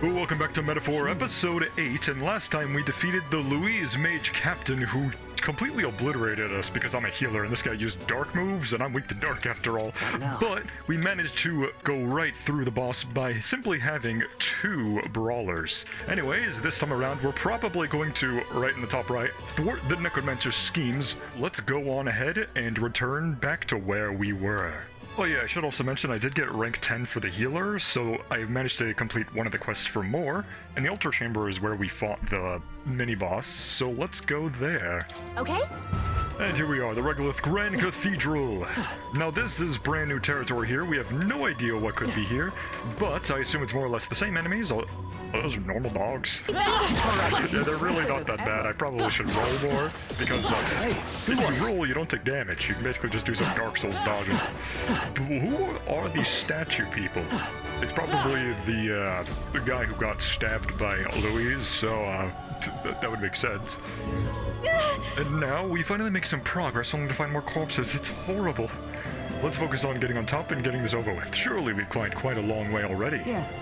Well, welcome back to Metaphor episode 8, and last time we defeated the Louise Mage Captain who completely obliterated us because I'm a healer and this guy used dark moves and I'm weak to dark after all. But we managed to go right through the boss by simply having 2 brawlers. Anyways, this time around we're probably going to, right in the top right, thwart the necromancer's schemes. Let's go on ahead and return back to where we were. Oh yeah, I should also mention I did get rank 10 for the healer, so I managed to complete one of the quests for more, and the altar chamber is where we fought the mini-boss, so let's go there. Okay. And here we are, the Regolith Grand Cathedral. Now this is brand new territory here, we have no idea what could be here, but I assume it's more or less the same enemies. Oh, those are normal dogs. Yeah, they're really not that bad. I probably should roll more, because if you roll, you don't take damage. You can basically just do some Dark Souls dodging. Who are these statue people? It's probably the guy who got stabbed by Louise, so that would make sense. And now we finally make some progress, only to find more corpses. It's horrible. Let's focus on getting on top and getting this over with. Surely we've climbed quite a long way already. Yes.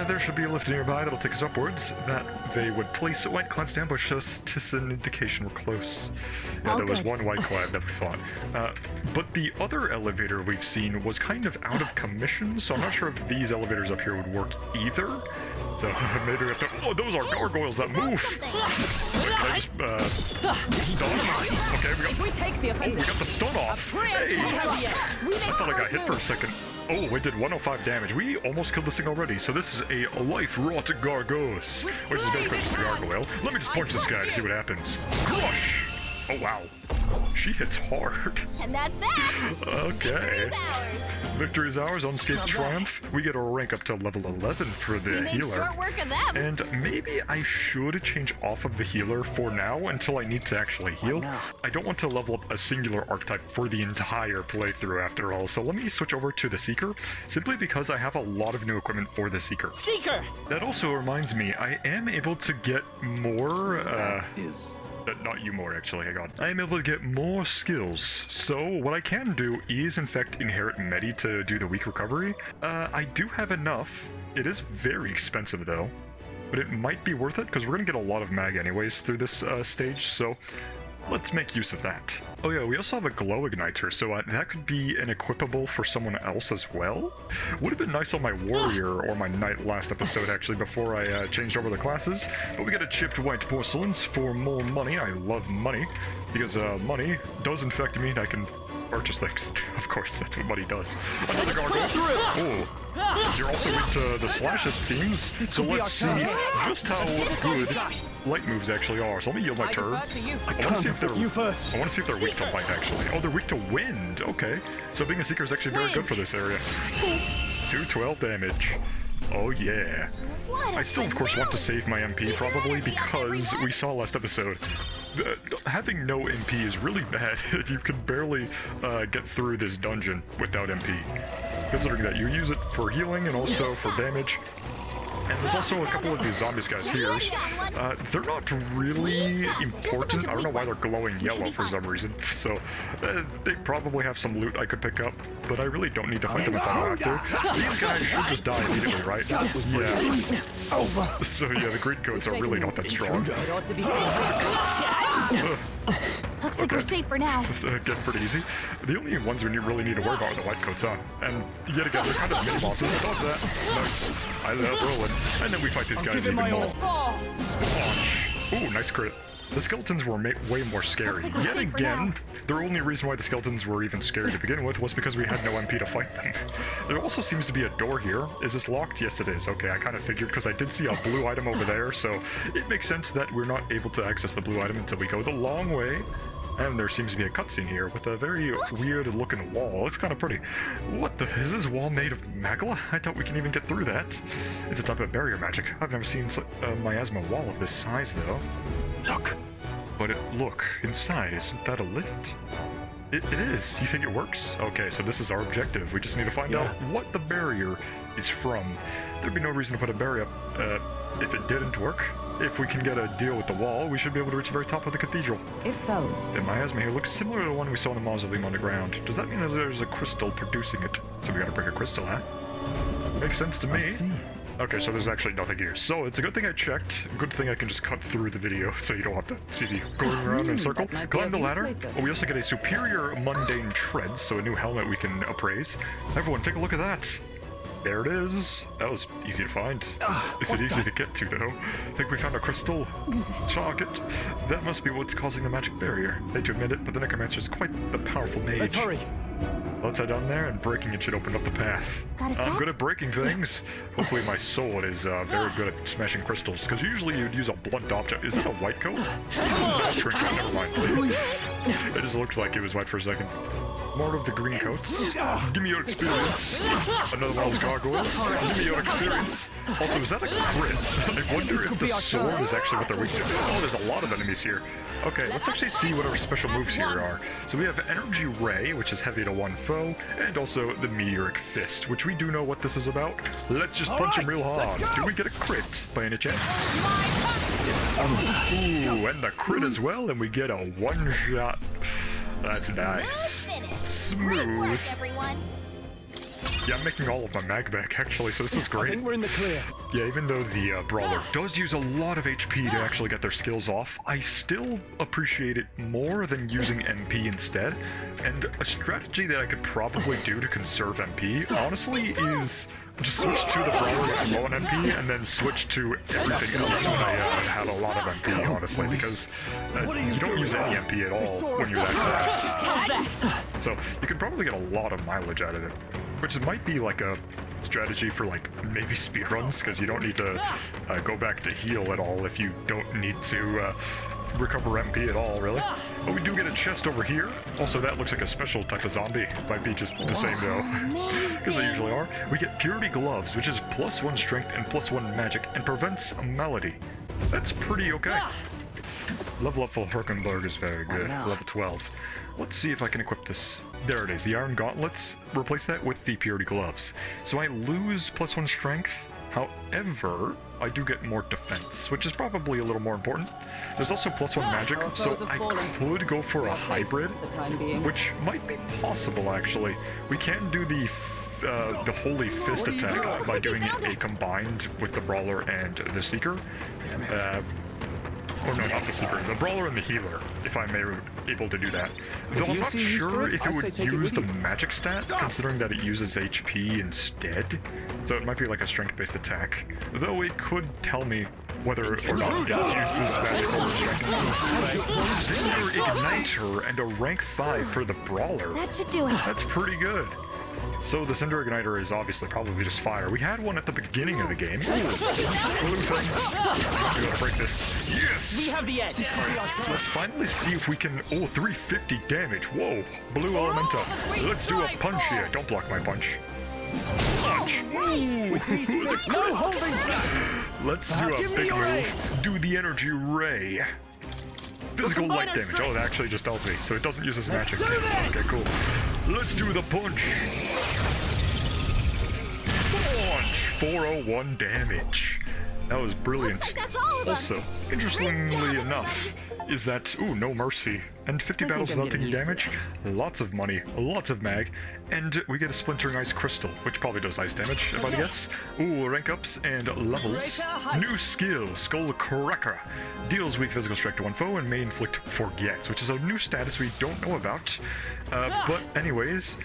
There should be a lift nearby that'll take us upwards. That they would place a white cloud to ambush us. Tis an indication we're close. Yeah, there was one white cloud that we fought. But the other elevator we've seen was kind of out of commission, so I'm not sure if these elevators up here would work either. So maybe we have to... Oh, those are gargoyles that move! I just, stun? Okay, we got the stun off! Hey! I thought I got hit for a second. Oh, it did 105 damage. We almost killed this thing already. So this is a life-wrought gargoyle, which is basically just a gargoyle. Let me just punch this guy to see what happens. Gosh! Oh, wow. She hits hard. And that's that! Okay. Victory is ours, unscathed triumph. We get a rank up to level 11 for the healer. Short work of them. And maybe I should change off of the healer for now until I need to actually heal. I don't want to level up a singular archetype for the entire playthrough after all, so let me switch over to the Seeker, simply because I have a lot of new equipment for the Seeker. Seeker! That also reminds me, I am able to get more, not you more, actually, hang on. I am able to get more skills, so what I can do is, in fact, inherit Medi to do the weak recovery. I do have enough. It is very expensive, though, but it might be worth it, because we're going to get a lot of mag anyways through this stage, so let's make use of that. Oh yeah, we also have a glow igniter, so that could be an equipable for someone else as well. Would have been nice on my warrior or my knight last episode, actually, before I changed over the classes. But we got a chipped white porcelains for more money. I love money, because money does in fact mean I can purchase things. Of course, that's what money does. Another gargoyle. Oh. You're also weak to the slash, it seems. So let's see just how good light moves actually are. So let me yield my turn. I want to see if they're weak to light, actually. Oh, they're weak to wind. Okay. So being a Seeker is actually very good for this area. 212 damage. Oh yeah. I still, of course, want to save my MP, probably, because we saw last episode. Having no MP is really bad if you can barely get through this dungeon without MP. Considering that you use it for healing and also for damage. And there's also a couple of these zombies guys here. They're not really important. I don't know why they're glowing yellow for some reason. So they probably have some loot I could pick up, but I really don't need to fight them if I don't have to. These guys should just die immediately, right? Yeah. So yeah, the green coats are really not that strong. Looks like we're safe for now. Getting pretty easy. The only ones we really need to worry about are the white coats, huh? And yet again, they're kind of mini bosses. Dodge that. Nice. I love rolling. And then we fight these guys even more. Ooh, nice crit. The skeletons were way more scary. Yet again, the only reason why the skeletons were even scary to begin with was because we had no MP to fight them. There also seems to be a door here. Is this locked? Yes, it is. Okay, I kind of figured because I did see a blue item over there, so it makes sense that we're not able to access the blue item until we go the long way. And there seems to be a cutscene here with a very weird-looking wall. It looks kind of pretty. What the... Is this wall made of magla? I thought we can even get through that. It's a type of barrier magic. I've never seen a miasma wall of this size, though. Look! But look, inside, isn't that a lift? It is. You think it works? Okay, so this is our objective. We just need to find out what the barrier is from. There'd be no reason to put a barrier up if it didn't work. If we can get a deal with the wall, we should be able to reach the very top of the cathedral. If so... The miasma here looks similar to the one we saw in the mausoleum underground. Does that mean that there's a crystal producing it? So we gotta bring a crystal, huh? Makes sense to me. Okay, so there's actually nothing here. So it's a good thing I checked. Good thing I can just cut through the video so you don't have to see me going around in a circle. Climb the ladder. Oh, we also get a superior mundane tread, so a new helmet we can appraise. Everyone, take a look at that. There it is. That was easy to find. Is it easy to get to, though? I think we found a crystal target. That must be what's causing the magic barrier. I hate to admit it, but the necromancer is quite the powerful mage. Let's hurry. Let's head down there, and breaking it should open up the path. I'm good at breaking things. Hopefully my sword is very good at smashing crystals, because usually you'd use a blunt object. Is that a white coat? That's green coat, never mind. It just looked like it was white for a second. More of the green coats. Give me your experience. Another one of those gargoyles. Give me your experience. Also, is that a crit? I wonder if the sword is actually what they're weak to. Oh, there's a lot of enemies here. Okay, let's actually see what our special moves here are. So we have Energy Ray, which is heavy to one foe, and also the Meteoric Fist, which we do know what this is about. Let's just punch him real hard. Do we get a crit by any chance? Ooh, and the crit as well, and we get a one-shot. That's nice. Smooth. Yeah, I'm making all of my mag back, actually, so this is great. I think we're in the clear. Yeah, even though the brawler does use a lot of HP to actually get their skills off, I still appreciate it more than using MP instead. And a strategy that I could probably do to conserve MP, honestly, is just switch to the brawler with low on MP, and then switch to everything else when I have a lot of MP, honestly, because you don't use any MP at all when you're that class. So you can probably get a lot of mileage out of it, which might be like a strategy for like maybe speedruns, because you don't need to go back to heal at all if you don't need to recover MP at all, really. But we do get a chest over here. Also, that looks like a special type of zombie. Might be just the same though, because they usually are. We get Purity Gloves, which is +1 strength and +1 magic, and prevents malady. That's pretty okay. Level up for Herkenberg is very good. Level 12. Let's see if I can equip this. There it is, the Iron Gauntlets. Replace that with the Purity Gloves. So I lose +1 strength. However, I do get more defense, which is probably a little more important. There's also +1 magic, so I could go for a hybrid, which might be possible, actually. We can do the Holy Fist attack by doing a combined with the Brawler and the Seeker. Or no, not the Seeker, the Brawler and the Healer, if I may able to do that. Though I'm not sure if it would use the magic stat, considering that it uses HP instead. So it might be like a strength-based attack. Though it could tell me whether or not it uses magic or strength. Cinder Igniter and a rank 5 for the Brawler. That should do it. That's pretty good. So the Cinder Igniter is obviously probably just fire. We had one at the beginning of the game. Ooh, blue thing. We gotta break this. Yes! We have the edge. Let's finally see if we can... Oh, 350 damage. Whoa. Blue Elementa. Let's do a punch here. Don't block my punch. Punch. Ooh. No holding. Let's do a big move. Do the Energy Ray. Physical light damage. Oh, that actually just tells me. So it doesn't use as magic. Okay, cool. Let's do the punch. Punch. 401 damage. That was brilliant. Also, interestingly enough, is that, ooh, no mercy. And 50 battles without taking damage, lots of money, lots of mag, and we get a Splintering Ice Crystal, which probably does ice damage, if I guess. Ooh, rank ups and levels. New skill, Skull Cracker. Deals weak physical strike to one foe and may inflict forgets, which is a new status we don't know about. But anyways,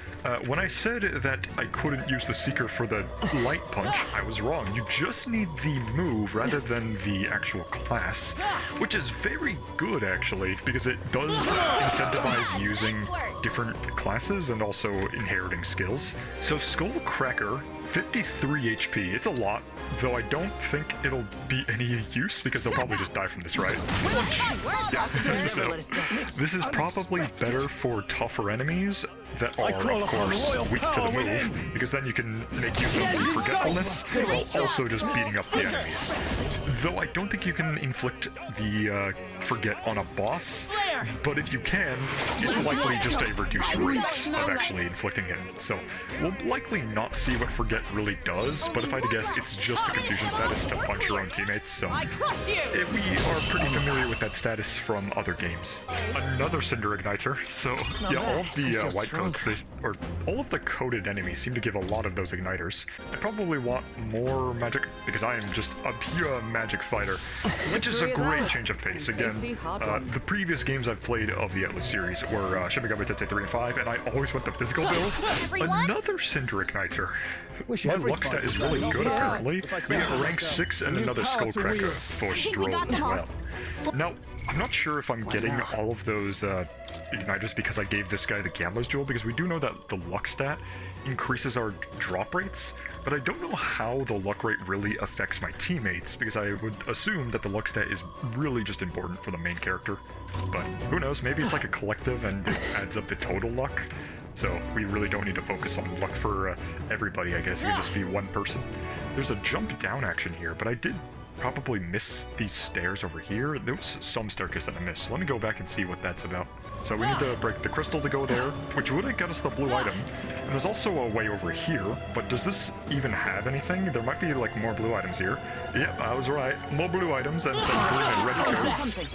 when I said that I couldn't use the Seeker for the light punch, I was wrong. You just need the move rather than the actual class, which is very good actually, because it does incentivize using different classes and also inheriting skills. So Skull Cracker, 53 HP. It's a lot, though I don't think it'll be any use because they'll probably just die from this, right? Yeah. So this is probably better for tougher enemies that are, of course, weak to the move, because then you can make use of the forgetfulness while also just beating up the enemies. Though I don't think you can inflict the forget on a boss, but if you can, it's likely just a reduced rate of actually inflicting it. So we'll likely not see what Forget really does, but if I had to guess, it's just a confusion status to punch your own teammates, so we are pretty familiar with that status from other games. Another Cinder Igniter, so yeah, all of the white coats, or all of the coated enemies seem to give a lot of those igniters. I probably want more magic, because I am just a pure magic fighter, which is a great change of pace. Again, the previous games I've played of the ATLUS series were Shin Megami Tensei 3 and 5, and I always went the physical build. Another Cinder Igniter. My luck stat is really good, apparently. We have rank 6 and another Skullcracker for Stroll as well. Now, I'm not sure if I'm getting all of those igniters because I gave this guy the Gambler's Jewel, because we do know that the luck stat increases our drop rates, but I don't know how the luck rate really affects my teammates, because I would assume that the luck stat is really just important for the main character. But who knows, maybe it's like a collective and it adds up the total luck. So we really don't need to focus on luck for everybody, I guess. It can just be one person. There's a jump down action here, but I did probably miss these stairs over here. There was some staircase that I missed, so let me go back and see what that's about. So we need to break the crystal to go there, which would have got us the blue item. And there's also a way over here, but does this even have anything? There might be like more blue items here. Yep, I was right. More blue items and some green and red codes.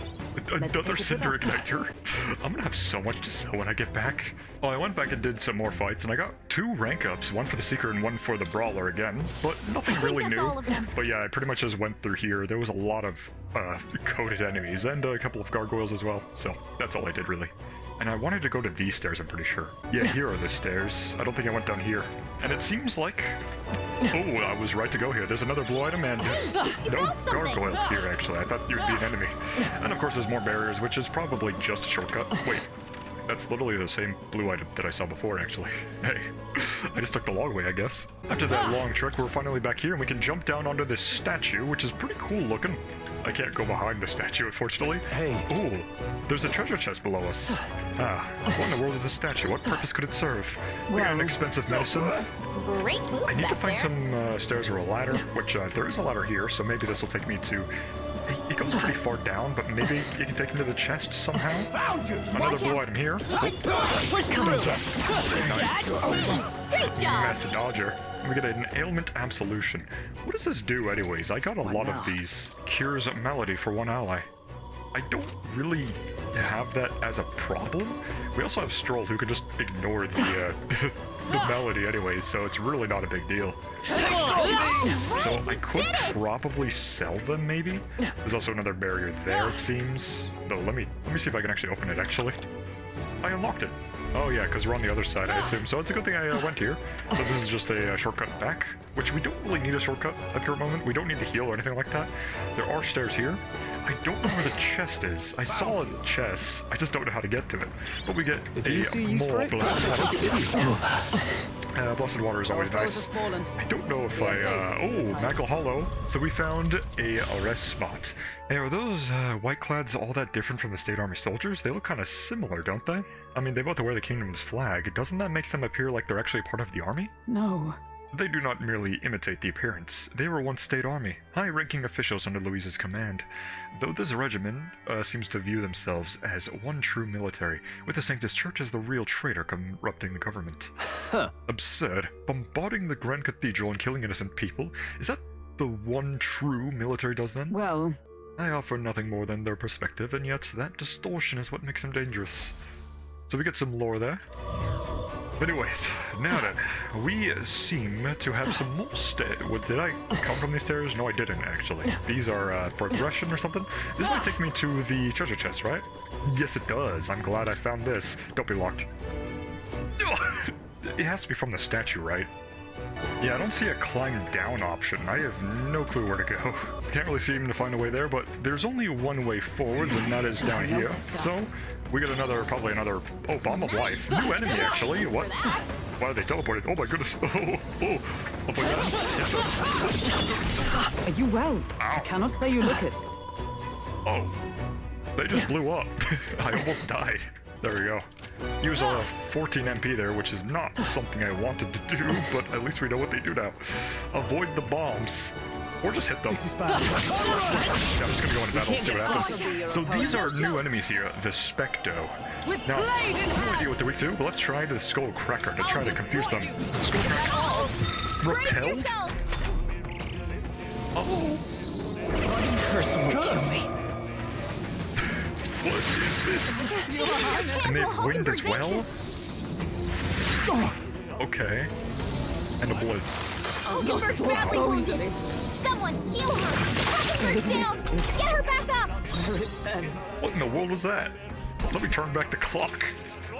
Another Cinder Igniter. I'm gonna have so much to sell when I get back. Well, I went back and did some more fights, and I got 2 rank ups, one for the Seeker and one for the Brawler again, but nothing really new. But yeah, I pretty much just went through here. There was a lot of coated enemies and a couple of gargoyles as well, so that's all I did really. And I wanted to go to these stairs, I'm pretty sure. Yeah, here are the stairs. I don't think I went down here. And it seems like... Oh, I was right to go here. There's another blue item and no gargoyle here, actually. I thought you would be an enemy. And of course there's more barriers, which is probably just a shortcut. Wait, that's literally the same blue item that I saw before, actually. Hey, I just took the long way, I guess. After that long trek, we're finally back here, and we can jump down onto this statue, which is pretty cool looking. I can't go behind the statue, unfortunately. Hey. Ooh, there's a treasure chest below us. What in the world is this statue? What purpose could it serve? We got an expensive medicine. Great moves. I need to find some stairs or a ladder, which there is a ladder here, so maybe this will take me to... It goes pretty far down, but maybe you can take me to the chest somehow. Found you. Another blue item here. Nice. Great job. Master Dodger. We get an ailment absolution. What does this do anyways? I got a lot of these. Cures a malady for one ally. I don't really have that as a problem. We also have Stroll, who can just ignore the melody anyways, so it's really not a big deal. So I could probably sell them, maybe? There's also another barrier there, it seems. Though, let me see if I can actually open it, actually. I unlocked it. Oh yeah, because we're on the other side, I assume. So it's a good thing I went here. So this is just a shortcut back, which we don't really need a shortcut at the current moment. We don't need to heal or anything like that. There are stairs here. I don't know where the chest is. I saw a chest. I just don't know how to get to it. But we get more blessed water. Blessed water is always nice. I don't know if Maggle Hollow. So we found a rest spot. Hey, are those white clads all that different from the State Army soldiers? They look kind of similar, don't they? I mean, they both wear the Kingdom's flag. Doesn't that make them appear like they're actually part of the army? No. They do not merely imitate the appearance. They were once State Army, high-ranking officials under Louise's command. Though this regiment seems to view themselves as one true military, with the Sanctus Church as the real traitor corrupting the government. Absurd. Bombarding the Grand Cathedral and killing innocent people? Is that the one true military does then? Well... I offer nothing more than their perspective, and yet that distortion is what makes them dangerous. So we get some lore there. Anyways, now then, we seem to have some more did I come from these stairs? No, I didn't, actually. These are progression or something. This might take me to the treasure chest, right? Yes, it does. I'm glad I found this. Don't be locked. It has to be from the statue, right? Yeah, I don't see a climb down option. I have no clue where to go. Can't really seem to find a way there, but there's only one way forwards, and that is down here. So, we get probably another, Bomb of Life. New enemy, actually. What? Why are they teleported? Oh my goodness. Oh my god. Are you well? Ow. I cannot say you look it. Oh. They just blew up. I almost died. There we go. Use a 14 MP there, which is not something I wanted to do, but at least we know what they do now. Avoid the bombs. Or just hit them. This is bad. Yeah, I'm just gonna go into battle and see what happens. So these are new enemies here, the Specto. Now, I have no idea what they're weak to, but let's try the Skull Cracker to try to confuse them. Skull Cracker. Brace Repelled? yourselves! Oh. What is this? And they have wind as well? Okay. And a blizz. Ember's badly wounded! Someone heal her! Poking her down! Get her back up! What in the world was that? Let me turn back the clock.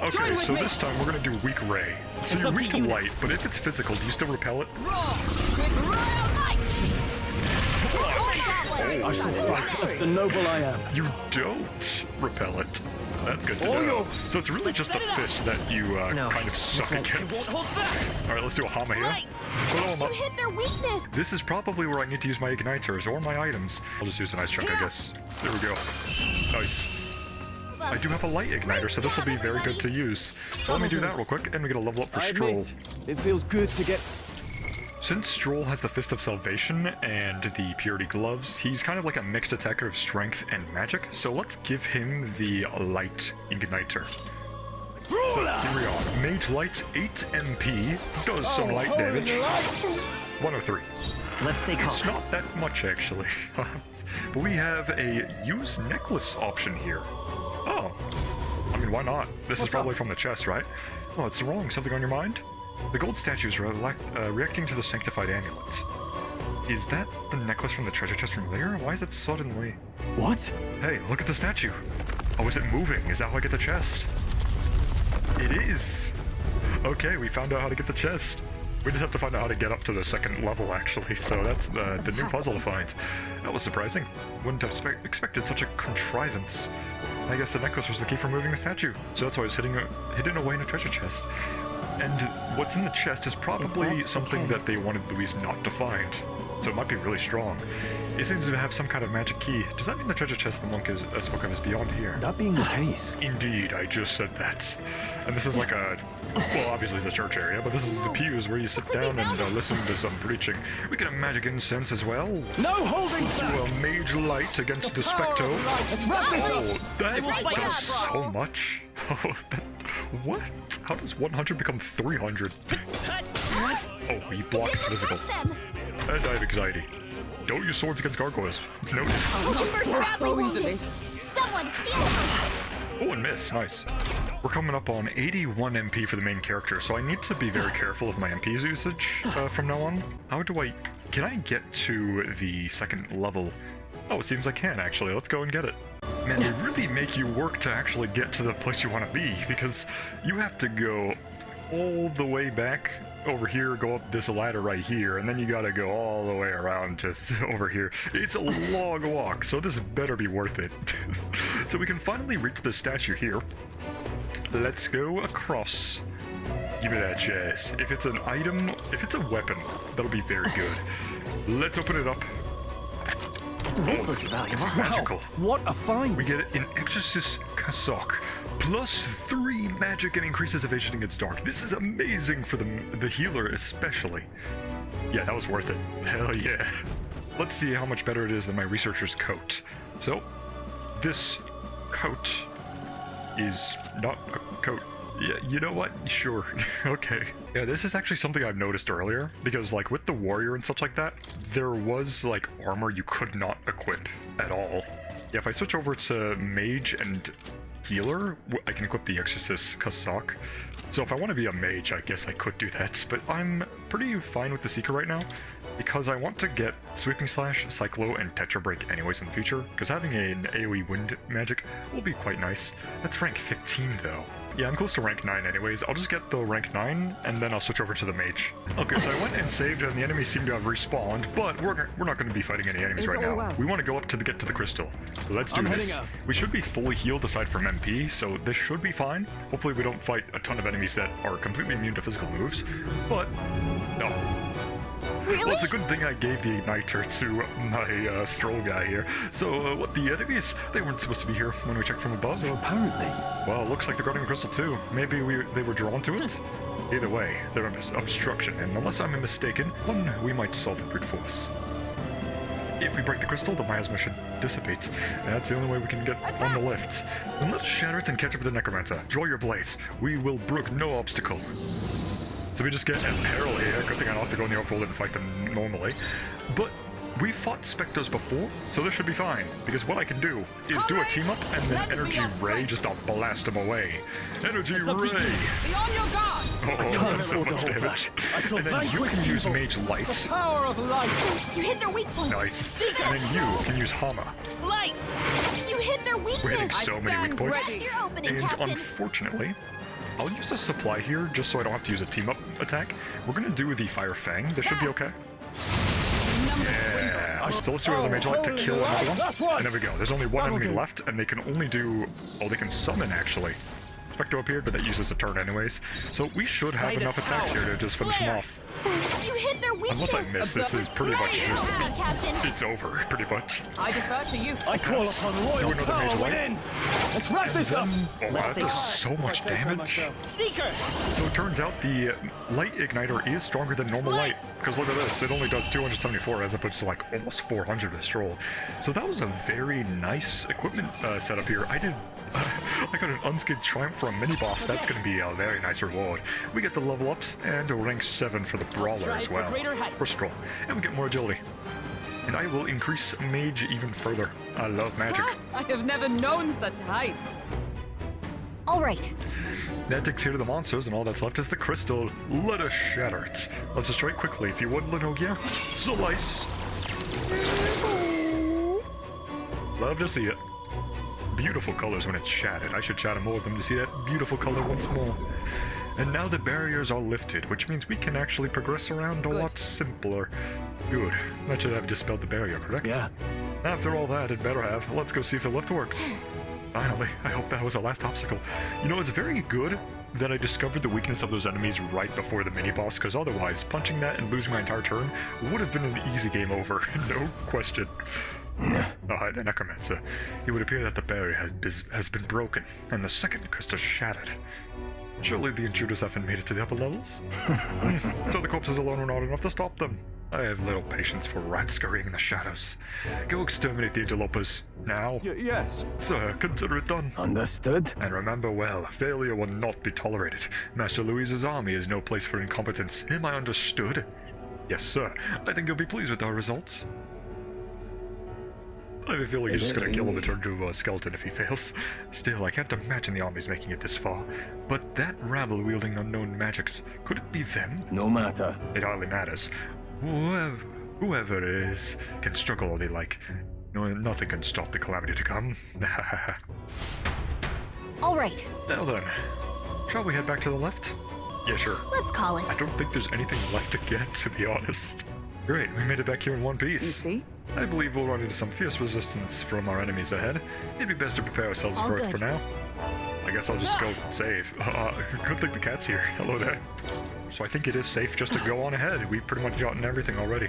Okay, so this time we're gonna do weak ray. So you're weak to light, but if it's physical, do you still repel it? I shall fight as the noble I am. You don't repel it. That's good to know. So it's really just the fist that you kind of suck against. Alright, let's do a Hama here. You hit their weakness! This is probably where I need to use my igniters or my items. I'll just use an ice chunk, I guess. There we go. Nice. I do have a light igniter, so this will be very good to use. So let me do that real quick, and we get a level up for Stroll. It feels good to get... Since Stroll has the Fist of Salvation and the Purity Gloves, he's kind of like a mixed attacker of strength and magic, so let's give him the light igniter. So here we are. Mage Light 8 MP, does some light damage. 103. Let's stay calm. It's not that much actually. But we have a use necklace option here. Oh. I mean, why not? This is probably from the chest, right? Oh, it's wrong. Something on your mind? The gold statues reacting to the sanctified amulet. Is that the necklace from the treasure chest from earlier? Why is it suddenly... What? Hey, look at the statue. Oh, is it moving? Is that how I get the chest? It is! Okay, we found out how to get the chest. We just have to find out how to get up to the second level, actually, so that's the new puzzle to find. That was surprising. Wouldn't have expected such a contrivance. I guess the necklace was the key for moving the statue, so that's why it's hidden away in a treasure chest. And what's in the chest is probably something that they wanted Louise not to find, so it might be really strong. It seems to have some kind of magic key. Does that mean the treasure chest the monk spoke of is beyond here? That being the case... Indeed, I just said that. And this is like a... Well, obviously it's a church area, but this is the pews where you sit down and listen to some preaching. We get a magic incense as well. No holding So a mage light against the Specto. Oh, that does so much. What? How does 100 become 300? Oh, he blocks physical. And I have anxiety. Don't use swords against gargoyles. Noted. So easily. Someone heal her! Oh, and miss. Nice. We're coming up on 81 MP for the main character, so I need to be very careful of my MP's usage from now on. How do I... Can I get to the second level? Oh, it seems I can, actually. Let's go and get it. Man, they really make you work to actually get to the place you want to be, because you have to go all the way back over here, go up this ladder right here, and then you gotta go all the way around to over here. It's a long walk, so this better be worth it. So we can finally reach the statue here. Let's go across. Give me that chest. If it's an item, if it's a weapon, that'll be very good. Let's open it up. This looks valuable. It's magical. What a find! We get an Exorcist Cassock. +3 magic and increases evasion against dark. This is amazing for the healer especially. Yeah, that was worth it. Hell yeah. Let's see how much better it is than my researcher's coat. So, this coat is not a coat. Yeah, you know what? Sure. Okay. Yeah, this is actually something I've noticed earlier, because like with the warrior and such like that, there was like armor you could not equip at all. Yeah, if I switch over to mage and healer, I can equip the Exorcist Cassock. So if I want to be a mage, I guess I could do that, but I'm pretty fine with the Seeker right now, because I want to get Sweeping Slash, Cyclo, and Tetra Break anyways in the future, because having an AoE wind magic will be quite nice. That's rank 15 though. Yeah, I'm close to rank 9 anyways. I'll just get the rank 9, and then I'll switch over to the mage. Okay, so I went and saved, and the enemies seem to have respawned, but we're not going to be fighting any enemies right now. We want to go up to get to the crystal. So let's do this. We should be fully healed aside from MP, so this should be fine. Hopefully we don't fight a ton of enemies that are completely immune to physical moves, but no. Really? Well, it's a good thing I gave the igniter to my stroll guy here. So, what, the enemies? They weren't supposed to be here when we checked from above. So apparently... Well, it looks like they're guarding the crystal too. Maybe they were drawn to it? Either way, they're obstruction, and unless I'm mistaken, one we might solve with brute force. if we break the crystal, the miasma should dissipate. That's the only way we can get on the lift. Then let's shatter it and catch up with the necromancer. Draw your blades. We will brook no obstacle. So we just get a peril here. Good thing I don't have to go in the overworld and fight them normally. But we fought specters before, so this should be fine. Because what I can do is do a team up and then energy ray just to blast them away. Energy ray! Be on your guard! Oh, that's so much damage. And then you can use mage light. Power of light! You hit their weak point. Nice. And then you can use Hama. Light! You hit their We're hitting weakness. so many weak points. What's your opening, And Captain? unfortunately, I'll use a supply here just so I don't have to use a team up attack. We're gonna do the Fire Fang. This should be okay. Yeah. So let's do another mage light to kill another one. And there we go. There's only one enemy left, and they can only do... Oh, they can summon, actually. Spectre appeared, but that uses a turn anyways. So we should have enough attacks here to just finish them off. You hit their weakness. Unless I miss, this is pretty much just... Opening, Captain. It's over, pretty much. I defer to you. I call upon Do royal another mage power light. within. Let's wrap this up. Oh, wow, that does so much damage. Seeker! So it turns out the light igniter is stronger than normal light. Because look at this, it only does 274 as opposed to like almost 400 with Stroll. So that was a very nice equipment setup here. I got an unscathed triumph for a mini boss. That's going to be a very nice reward. We get the level ups and a rank 7 for the brawler as well. For Stroll. And we get more agility. And I will increase mage even further. I love magic. I have never known such heights. All right. That takes care of the monsters, and all that's left is the crystal. Let us shatter it. Let's destroy it quickly, if you would, Lenogia. Slice! Love to see it. Beautiful colors when it's shattered. I should shatter more of them to see that beautiful color once more. And now the barriers are lifted, which means we can actually progress around a lot simpler. Good. That should have dispelled the barrier, correct? Yeah. After all that, it better have. Let's go see if the lift works. Finally, I hope that was our last obstacle. You know, it's very good that I discovered the weakness of those enemies right before the mini-boss, because otherwise, punching that and losing my entire turn would have been an easy game over, no question. The necromancer. It would appear that the barrier has been broken, and the second crystal shattered. Surely the intruders haven't made it to the upper levels? So the corpses alone are not enough to stop them. I have little patience for rats scurrying in the shadows. Go exterminate the interlopers. Now. Yes. Sir, consider it done. Understood. And remember well, failure will not be tolerated. Master Louise's army is no place for incompetence. Am I understood? Yes, sir. I think you'll be pleased with our results. I have a feeling he's just gonna kill him and turn into a skeleton if he fails. Still, I can't imagine the army's making it this far. But that rabble wielding unknown magics, could it be them? No matter. It hardly matters. Whoever it is can struggle all they like. No, nothing can stop the calamity to come. All right. Now then, shall we head back to the left? Yeah, sure. Let's call it. I don't think there's anything left to get, to be honest. Great, we made it back here in one piece. You see? I believe we'll run into some fierce resistance from our enemies ahead. It'd be best to prepare ourselves All for good. it for now. I guess I'll just go save. Good thing the cat's here. Hello there. So I think it is safe just to go on ahead. We've pretty much gotten everything already.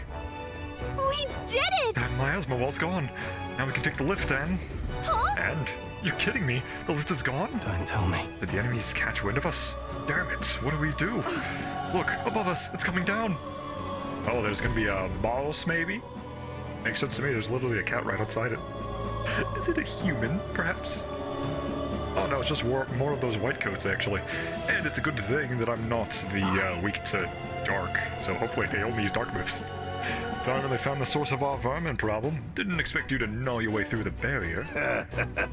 We did it! That miasma wall's gone. Now we can take the lift, Anne. Huh? And? You're kidding me? The lift is gone? Don't tell me. Did the enemies catch wind of us? Damn it, what do we do? Look, above us, it's coming down. Oh, there's gonna be a boss, maybe? Makes sense to me, there's literally a cat right outside it. Is it a human, perhaps? Oh no, it's just more of those white coats, actually. And it's a good thing that I'm not the weak to dark, so hopefully they only use dark moves. Finally found the source of our vermin problem. Didn't expect you to gnaw your way through the barrier.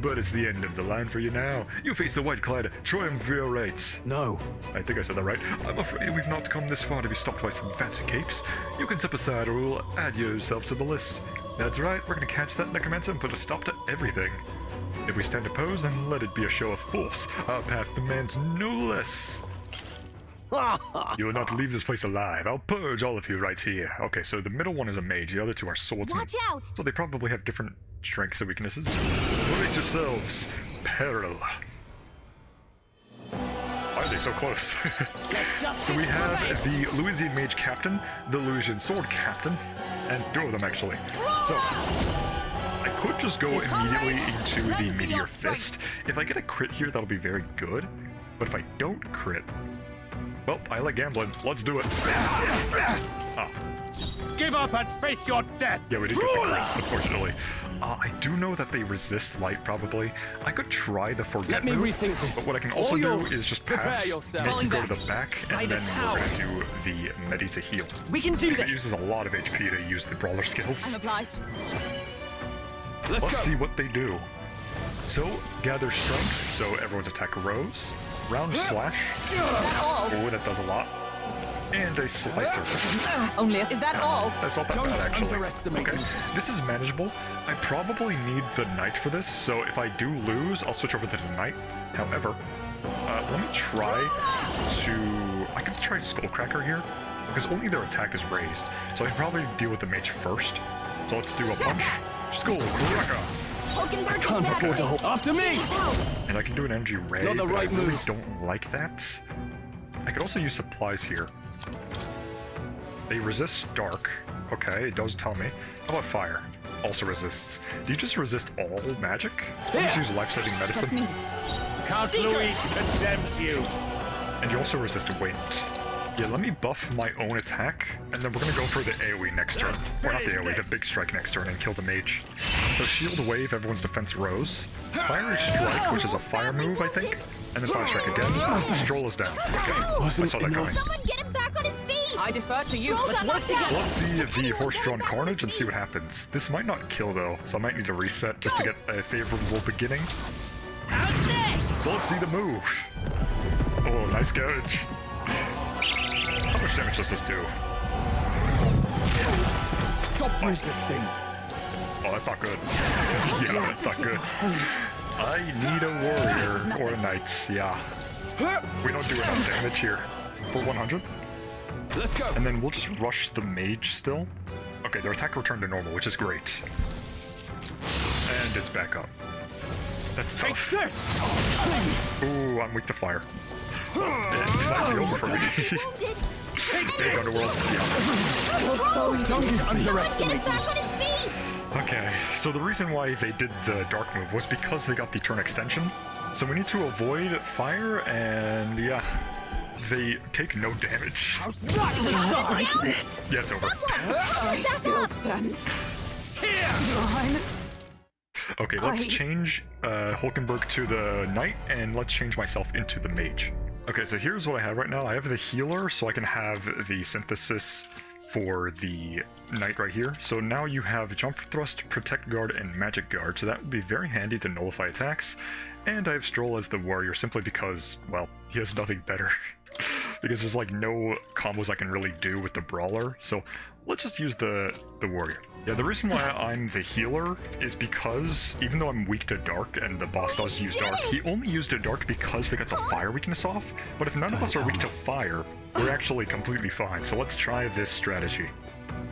But it's the end of the line for you now. You face the white-clad triumvirates. No. I think I said that right. I'm afraid we've not come this far to be stopped by some fancy capes. You can step aside or we'll add yourself to the list. That's right, we're gonna catch that necromancer and put a stop to everything. If we stand opposed, then let it be a show of force. Our path demands no less. You will not leave this place alive. I'll purge all of you right here. Okay, so the middle one is a mage, the other two are swordsmen. Watch out! So they probably have different strengths and weaknesses. Brace yourselves. Peril. Why are they so close? So we have the Louisian Mage Captain, the Louisian Sword Captain, and two of them actually. So I could just go immediately into the Meteor Fist. If I get a crit here, that'll be very good. But if I don't crit, well, I like gambling. Let's do it. Ah. Give up and face your death. Yeah, we did get the crit, unfortunately. I do know that they resist light, probably. I could try the forget Let me move, rethink this. but what I can also All do yours. is just Prepare pass, yourself. make you go Falling to the back, By and then this we're power. gonna do the Medi to heal. We can do Because it this. uses a lot of HP to use the brawler I'm skills. obliged. Let's Let's go. see what they do. So, gather strength, so everyone's attack rose. Round slash. All. Oh, that does a lot. And a slicer. Only is that all? That's not that Don't bad, actually. underestimate Okay, me. this is manageable. I probably need the knight for this, so if I do lose, I'll switch over to the knight. However, let me try to... I could try Skullcracker here, because only their attack is raised. So I can probably deal with the mage first. So let's do a punch. Skullcracker! Hulkenberg Can't afford to hold. After me. And I can do an energy ray, Not the but right I really move. don't like that. I could also use supplies here. They resist dark. Okay, it does tell me. How about fire? Also resists. Do you just resist all magic? You just use life-saving Trust medicine. me. Count Louis condemns you. And you also resist wind. Yeah, let me buff my own attack, and then we're gonna go for the AoE next turn. Or not the AoE, the big strike next turn, and kill the mage. So shield wave, everyone's defense rose. Fiery strike, which is a fire move, I think. And then fire strike again. Stroll is down. Okay, I saw that coming. Someone get him back on his feet. I defer to you. Roll Let's that work back together. down. Let's see the horse-drawn carnage and see what happens. This might not kill though, so I might need to reset just to get a favorable beginning. So let's see the move. Oh, nice gouge. How much damage does this do? Stop resisting. Oh, that's not good. Yeah, that's not good. I need a warrior or a knight, yeah. We don't do enough damage here. For 100. Let's go. And then we'll just rush the mage still. Okay, their attack returned to normal, which is great. And it's back up. That's Take tough. this. Please. Ooh, I'm weak to fire. It might be over for me. Wounded. Big underworld. Yeah. Don't Someone get underestimate him me. back on his feet. Okay, so the reason why they did the dark move was because they got the turn extension. So we need to avoid fire, and yeah, they take no damage. Like this. Yeah, it's over. I still stand. Here. Okay, let's change Hulkenberg to the knight, and let's change myself into the mage. Okay, so here's what I have right now. I have the healer, so I can have the synthesis for the knight right here. So now you have jump thrust, protect guard, and magic guard, so that would be very handy to nullify attacks. And I have Stroll as the warrior simply because, well, he has nothing better. Because there's like no combos I can really do with the brawler, so let's just use the warrior. Yeah, the reason why I'm the healer is because even though I'm weak to dark and the boss does use dark, he only used a dark because they got the fire weakness off. But if none of us are weak to fire, we're actually completely fine. So let's try this strategy.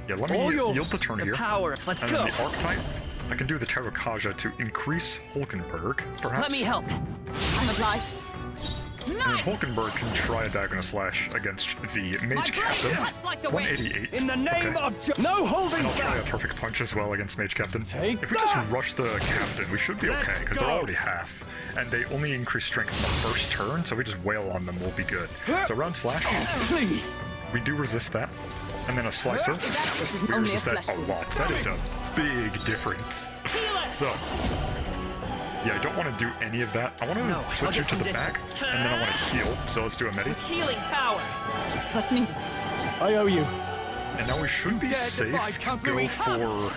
Yeah, let me All yours. yield the turn here. Power. Let's And go. then the archetype, I can do the Terrakaja to increase Hulkenberg, perhaps. Let me help. I'm obliged. And then Hulkenberg can try a diagonal slash against the mage captain. cuts like the wind. 188. In the name Okay. of no holding And I'll try a back. perfect punch as well against Mage Captain. Take If we just that! rush the captain, we should be Let's okay, because they're go! already half. And they only increase strength in the first turn, so we just wail on them, we'll be good. So round slash, Please. we do resist that. And then a slicer, This is we only a resist that flesh a wound. lot. That is a big difference. So, yeah, I don't want to do any of that. I want to No, I'll switch you get to some the back, distance. and then I want to heal. So let's do a medi. Healing power. Trust needed. I owe you. And now we should be dare safe defy to Count go Louis. for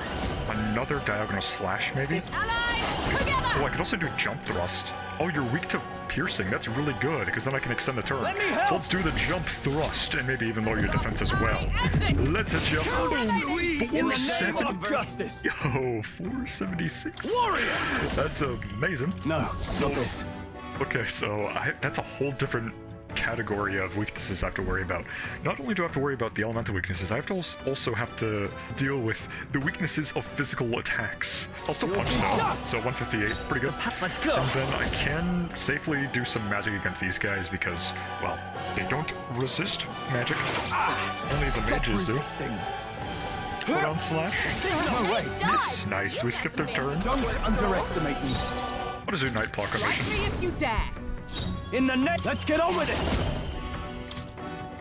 another diagonal slash, maybe? Allies together. Oh, I could also do jump thrust. Oh, you're weak to piercing. That's really good, because then I can extend the turn. Let me help. So let's do the jump thrust, and maybe even lower your defense as well. Let's hit you. In the name 470. of justice. Yo, 476. Warrior. That's amazing. No. So, not this. okay, so that's a whole different category of weaknesses I have to worry about. Not only do I have to worry about the elemental weaknesses, I have to also have to deal with the weaknesses of physical attacks. I'll still punch though, so 158, pretty good. Let's go. And then I can safely do some magic against these guys because, well, they don't resist magic. Only the mages do. Resisting. Round slash. No way. Yes, nice. We skipped their turn. Don't underestimate me. What is your night proclamation? Me if you dare. In the net. Let's get on with it.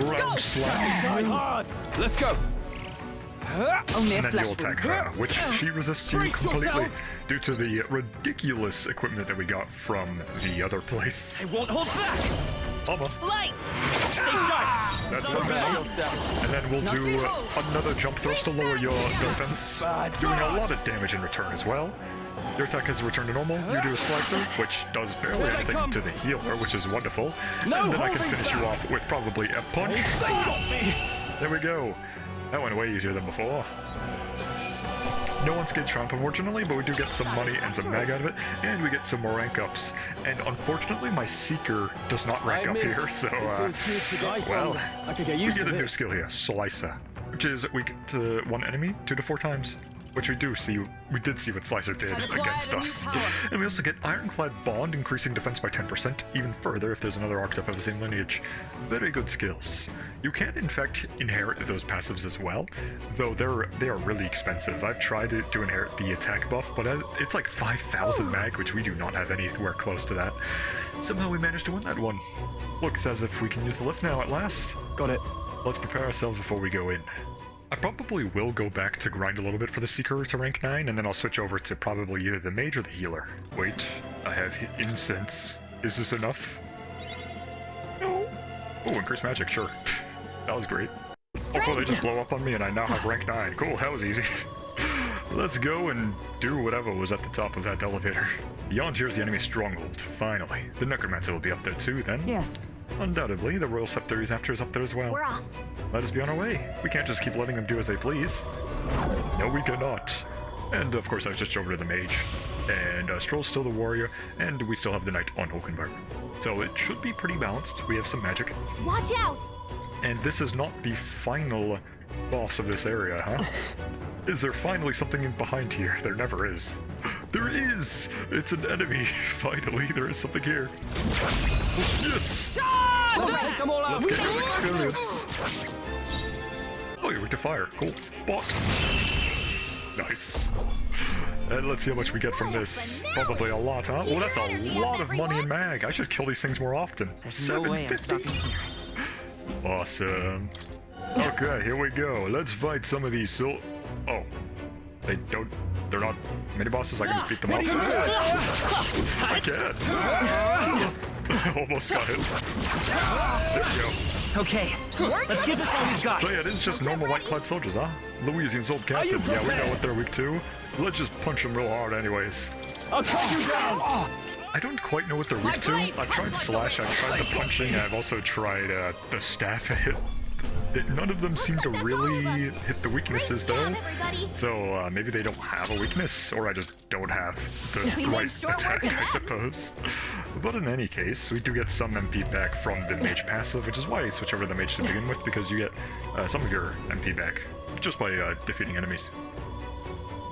Round slash. Die hard. Let's go. Only a And then flesh you'll attack wound. her, which she resists you Brace completely yourselves. due to the ridiculous equipment that we got from the other place. I won't hold back. Mama. Light! Stay sharp. That's one Prepare down. yourself. And then we'll do another jump thrust to lower your defense, doing a lot of damage in return as well. Your attack has returned to normal. You do a slicer, which does barely anything to the healer, which is wonderful. No And then I can holding finish you off with probably a punch. There we go. That went way easier than before. No one Skid Trump, unfortunately, but we do get some money and some mag out of it, and we get some more rank ups. And unfortunately, my Seeker does not rank up here, so, well, I could get we used get to a new this. skill here, Slicer, which is weak to one enemy 2 to 4 times. Which we did see what Slicer did against us. And we also get Ironclad Bond, increasing defense by 10%, even further if there's another archetype of the same lineage. Very good skills. You can, in fact, inherit those passives as well, though they are really expensive. I've tried to inherit the attack buff, but it's like 5,000 mag, which we do not have anywhere close to that. Somehow we managed to win that one. Looks as if we can use the lift now at last. Got it. Let's prepare ourselves before we go in. I probably will go back to grind a little bit for the Seeker to rank 9, and then I'll switch over to probably either the Mage or the Healer. Wait, I have Incense. Is this enough? No. Oh, increased magic, sure. That was great. Hopefully they just blow up on me and I now have rank 9. Cool, that was easy. Let's go and do whatever was at the top of that elevator. Beyond here is the enemy stronghold, finally. The necromancer will be up there too, then. Yes. Undoubtedly, the royal scepter he's after is up there as well. We're off. Let us be on our way. We can't just keep letting them do as they please. No, we cannot. And of course, I switched over to the mage. And Stroll's still the warrior, and we still have the knight on Oakenberg. So it should be pretty balanced. We have some magic. Watch out! And this is not the final boss of this area, huh? Is there finally something in behind here? There never is. There is! It's an enemy. Finally, there is something here. Yes! Let's take them all out. Let's get good experience. Oh, you're weak to fire. Cool. Bot. Nice. And let's see how much we get from this. Probably a lot, huh? Oh, that's a lot of money in mag. I should kill these things more often. There's no way I'm 750. stopping here. Awesome. Okay, here we go. Let's fight some of these Oh. They're not mini bosses. I can just beat them up. I can. Almost got hit. There we go. Okay, let's give this all we've got. So yeah, it is just normal white-clad soldiers, huh? Louisian's old captain. Yeah, we know what they're weak to. Let's just punch them real hard anyways. I'll take you down. I don't quite know what they're weak to. I've tried slash, I've tried the punching, I've also tried the staff hit. None of them seem to really hit the weaknesses though. Everybody. So maybe they don't have a weakness, or I just don't have the right attack, I suppose. But in any case, we do get some MP back from the mage passive, which is why I switch over to the mage to begin with, because you get some of your MP back just by defeating enemies.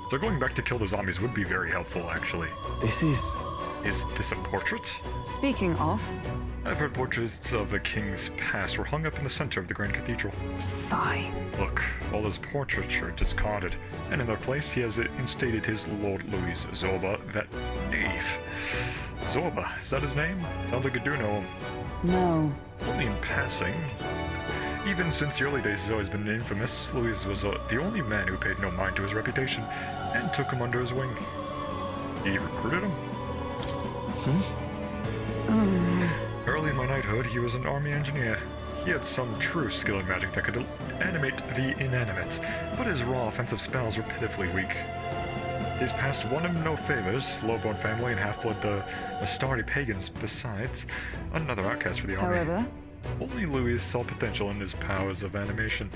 So going back to kill the zombies would be very helpful, actually. This is... Is this a portrait? Speaking of, I've heard portraits of the king's past were hung up in the center of the Grand Cathedral. fine. Look, all his portraits are discarded, and in their place he has instated his Lord Louis Zorba, that knave. Zorba, is that his name? Sounds like you do know him. No. Only in passing. Even since the early days, he's always been infamous. Louis was the only man who paid no mind to his reputation, and took him under his wing. He recruited him. Early in my knighthood, he was an army engineer. He had some true skill in magic that could animate the inanimate, but his raw offensive spells were pitifully weak. His past won him no favors, lowborn family and half-blood the Astari pagans besides, another outcast for the army. However, Only Louis saw potential in his powers of animation.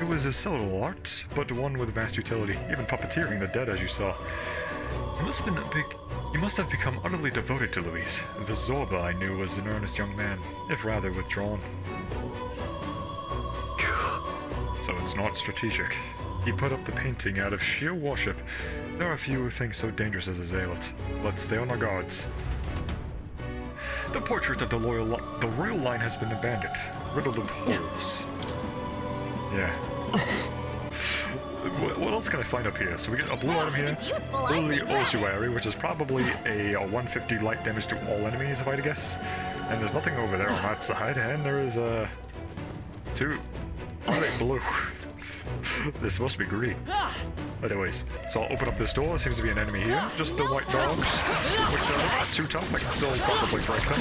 It was a subtle art, but one with vast utility, even puppeteering the dead as you saw. He must have become utterly devoted to Louise. The Zorba I knew was an earnest young man, if rather withdrawn. So it's not strategic. He put up the painting out of sheer worship. There are few things so dangerous as a zealot. Let's stay on our guards. The portrait of the royal line has been abandoned, riddled with holes. Yeah. What else can I find up here? So we get a blue item here. It's useful, I Holy see that. Ossuary, which is probably a 150 light damage to all enemies, if I had to guess. And there's nothing over there on that side, and there is two. Are they blue? They're supposed to be green. Anyways, so I'll open up this door. There seems to be an enemy here. Just the white dogs, which are not too tough. I can still probably break them.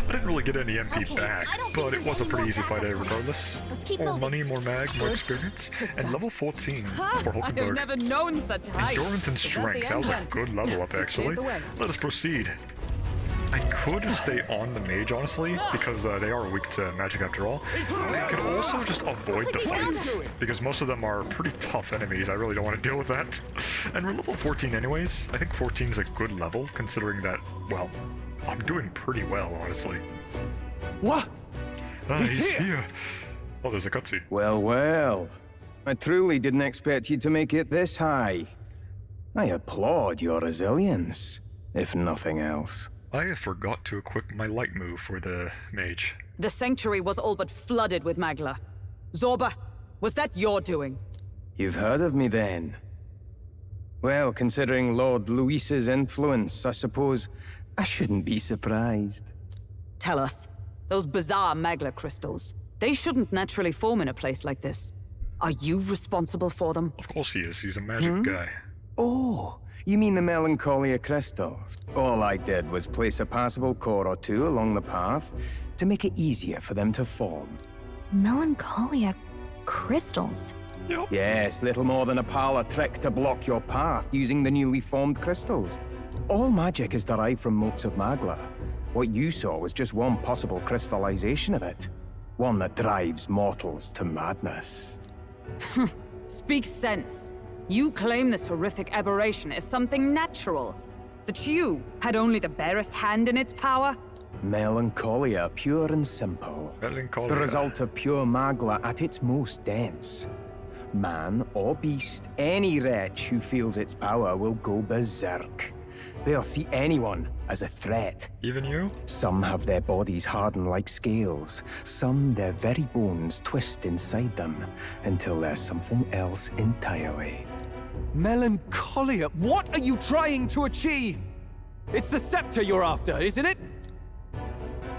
I didn't really get any MP back, but it was a pretty easy fight regardless. Let's keep More moving. money, more mag, more experience, and level 14 for I have Hulkenberg. never known such height. Endurance and Is that strength. the That was a end good level up, actually. Cleared the way. Let us proceed. I could stay on the mage, honestly, because they are weak to magic after all. I could also just avoid the fights, because most of them are pretty tough enemies. I really don't want to deal with that. And we're level 14 anyways. I think 14 is a good level, considering that, well, I'm doing pretty well, honestly. What? He's here. Oh, there's a cutscene. Well, well. I truly didn't expect you to make it this high. I applaud your resilience, if nothing else. I forgot to equip my light move for the mage. The sanctuary was all but flooded with Magla. Zorba, was that your doing? You've heard of me then? Well, considering Lord Luis's influence, I suppose I shouldn't be surprised. Tell us, those bizarre Magla crystals, they shouldn't naturally form in a place like this. Are you responsible for them? Of course he is. He's a magic guy. Oh, you mean the Melancholia crystals? All I did was place a passable core or two along the path to make it easier for them to form. Melancholia crystals. Yes, little more than a parlor trick to block your path using the newly formed crystals. All magic is derived from motes of Magla. What you saw was just one possible crystallization of it. One that drives mortals to madness. Speak sense. You claim this horrific aberration is something natural. That you had only the barest hand in its power? Melancholia, pure and simple. Melancholia. The result of pure Magla at its most dense. Man or beast, any wretch who feels its power will go berserk. They'll see anyone as a threat. Even you? Some have their bodies harden like scales. Some their very bones twist inside them until they're something else entirely. Melancholia, what are you trying to achieve? It's the scepter you're after, isn't it?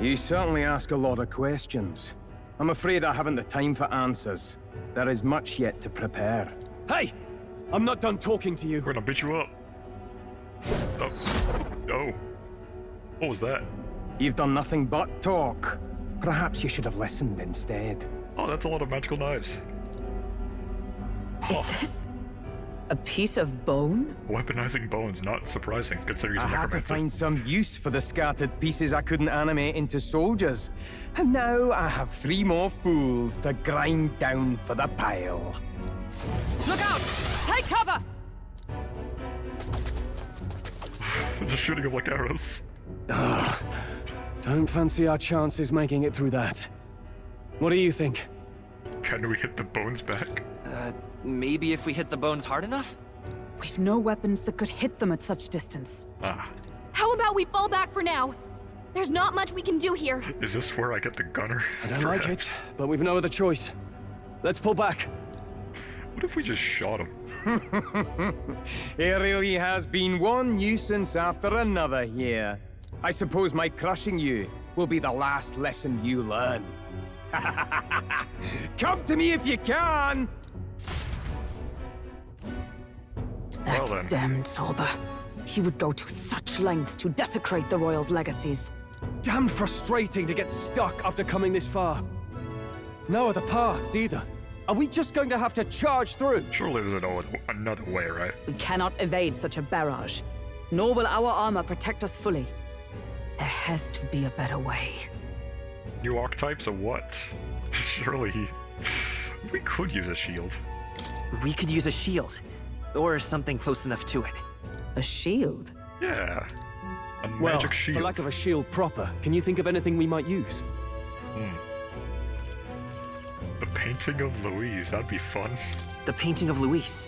You certainly ask a lot of questions. I'm afraid I haven't the time for answers. There is much yet to prepare. Hey! I'm not done talking to you. We're gonna beat you up. Oh. What was that? You've done nothing but talk. Perhaps you should have listened instead. Oh, that's a lot of magical knives. Is this a piece of bone? Weaponizing bones, not surprising, considering he's I a had to necromancer. find some use for the scattered pieces I couldn't animate into soldiers. And now I have 3 more fools to grind down for the pile. Look out! Take cover! Just shooting him like arrows. Don't fancy our chances making it through that. What do you think? Can we hit the bones back? Maybe if we hit the bones hard enough? We've no weapons that could hit them at such distance. Ah. How about we fall back for now? There's not much we can do here. Is this where I get the gunner? I don't like Perhaps. it, but we've no other choice. Let's pull back. What if we just shot him? It really has been one nuisance after another here. I suppose my crushing you will be the last lesson you learn. Come to me if you can! That Well then. damned Zorba. He would go to such lengths to desecrate the Royals' legacies. Damn frustrating to get stuck after coming this far. No other paths either. Are we just going to have to charge through? Surely there's another way, right? We cannot evade such a barrage, nor will our armor protect us fully. There has to be a better way. New archetypes or what? Surely we could use a shield. We could use a shield. Or something close enough to it. A shield? Yeah. A Well, magic shield. for lack of a shield proper, can you think of anything we might use? The painting of Louise, that'd be fun. The painting of Luis.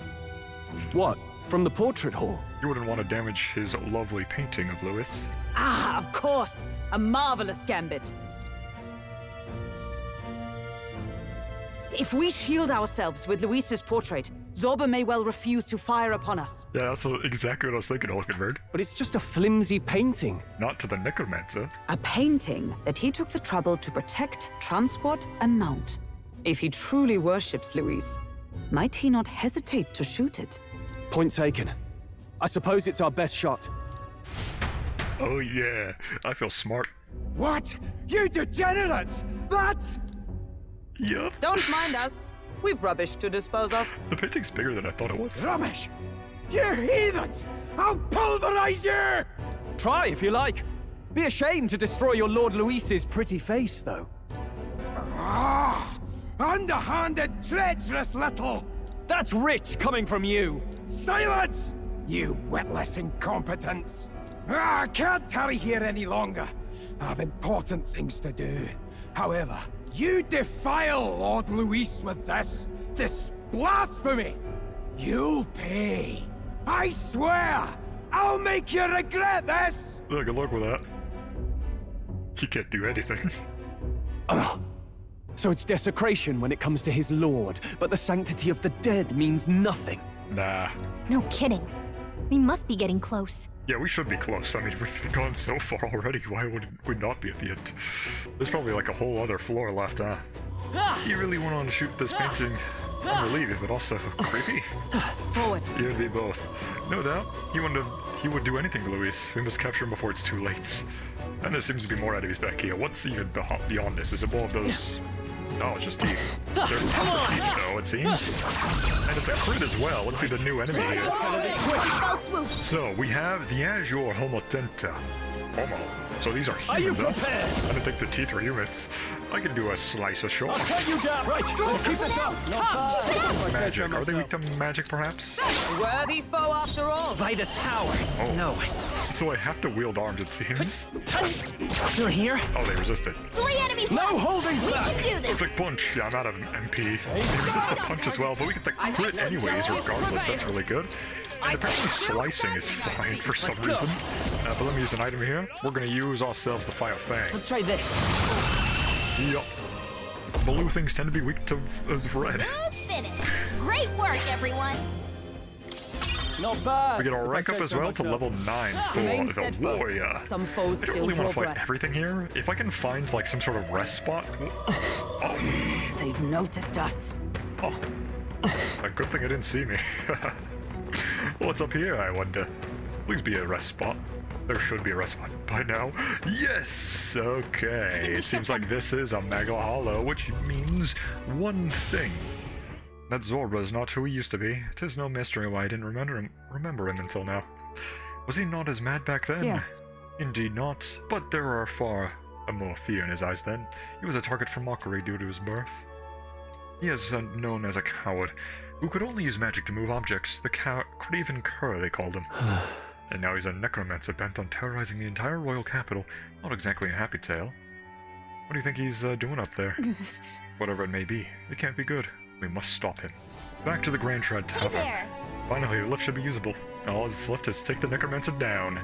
What? From the portrait hall? You wouldn't want to damage his lovely painting of Louis. Ah, of course! A marvelous Gambit! If we shield ourselves with Luis's portrait, Zorba may well refuse to fire upon us. Yeah, that's exactly what I was thinking, Hulkenberg. But it's just a flimsy painting. Not to the necromancer. A painting that he took the trouble to protect, transport, and mount. If he truly worships Luis, might he not hesitate to shoot it? Point taken. I suppose it's our best shot. Oh yeah, I feel smart. What? You degenerates! That's... Yup. Don't mind us. We've rubbish to dispose of. The painting's bigger than I thought it was. rubbish! You heathens! I'll pulverize you! Try if you like. Be ashamed to destroy your Lord Luis's pretty face, though. Ah! Underhanded, treacherous little... That's rich coming from you. Silence! You witless incompetents! I can't tarry here any longer. I have important things to do. However, you defile Lord Luis with this blasphemy! You'll pay. I swear! I'll make you regret this! Oh, good luck with that. You can't do anything. Oh. So it's desecration when it comes to his lord, but the sanctity of the dead means nothing. Nah. No kidding. We must be getting close. Yeah, we should be close. I mean, we've gone so far already. Why would we not be at the end? There's probably like a whole other floor left, huh? You really went on to shoot this painting unrelieving, but also creepy. Forward. You and me both. No doubt. He would do anything to Luis. We must capture him before it's too late. And there seems to be more enemies back here. What's even beyond this? Is it more of those... No, it's just teeth. They're teeth, though, it seems. And it's a crit as well. Let's see the new enemy here. Bow swoop. So, we have the Azure Homotenta. Homo. So these are Are you humans, huh? prepared? I didn't think the teeth were humans. I can do a slice of short. Cut you down! Right, let's keep this up! Not bad! Magic. Are they weak to magic, perhaps? Worthy foe after all. Vitus power. Oh. No. So I have to wield arms, it seems. Still here? Oh, they resisted. 3 enemies No left. holding We back! can do this. Perfect punch. Yeah, I'm out of MP. They resist the punch as well, but we get the crit anyways, regardless. That's really good. And apparently slicing is fine for some reason. But let me use an item here. We're gonna use ourselves the Fire Fang. Let's try this. Yup. Blue things tend to be weak to red. Good finish. Great work, everyone. Not bad! We get our if I rank say up as so well to myself. level 9 Remain for the steadfast. warrior. Some foes I don't still really draw want to fight breath. everything here. If I can find like some sort of rest spot. Oh, They've noticed us. oh. A good thing I didn't see me. What's up here, I wonder? Please be a rest spot. There should be a rest spot by now. Yes! Okay. It seems like this is a Mega Hollow, which means one thing. That Zorba is not who he used to be. 'Tis no mystery why I didn't remember him until now. Was he not as mad back then? Yes. Indeed not. But there are far more fear in his eyes then. He was a target for mockery due to his birth. He is known as a coward, who could only use magic to move objects. The Craven Cur, they called him. And now he's a necromancer bent on terrorizing the entire royal capital. Not exactly a happy tale. What do you think he's doing up there? Whatever it may be, it can't be good. We must stop him. Back to the Grand Tread Hey Tavern. there. Finally, the lift should be usable. All that's left is to take the necromancer down.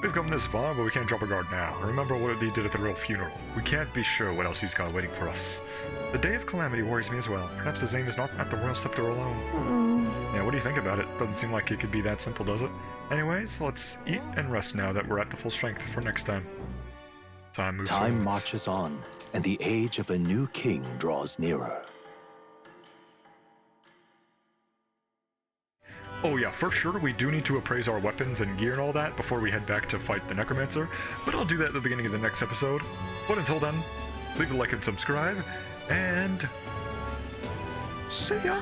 We've come this far, but we can't drop our guard now. Remember what he did at the royal funeral. We can't be sure what else he's got waiting for us. The Day of Calamity worries me as well. Perhaps his aim is not at the royal scepter alone. Yeah, what do you think about it? Doesn't seem like it could be that simple, does it? Anyways, let's eat and rest now that we're at the full strength for next time. Time moves Time forwards. marches on, and the age of a new king draws nearer. Oh yeah, for sure we do need to appraise our weapons and gear and all that before we head back to fight the necromancer, but I'll do that at the beginning of the next episode. But until then, leave a like and subscribe, and see ya!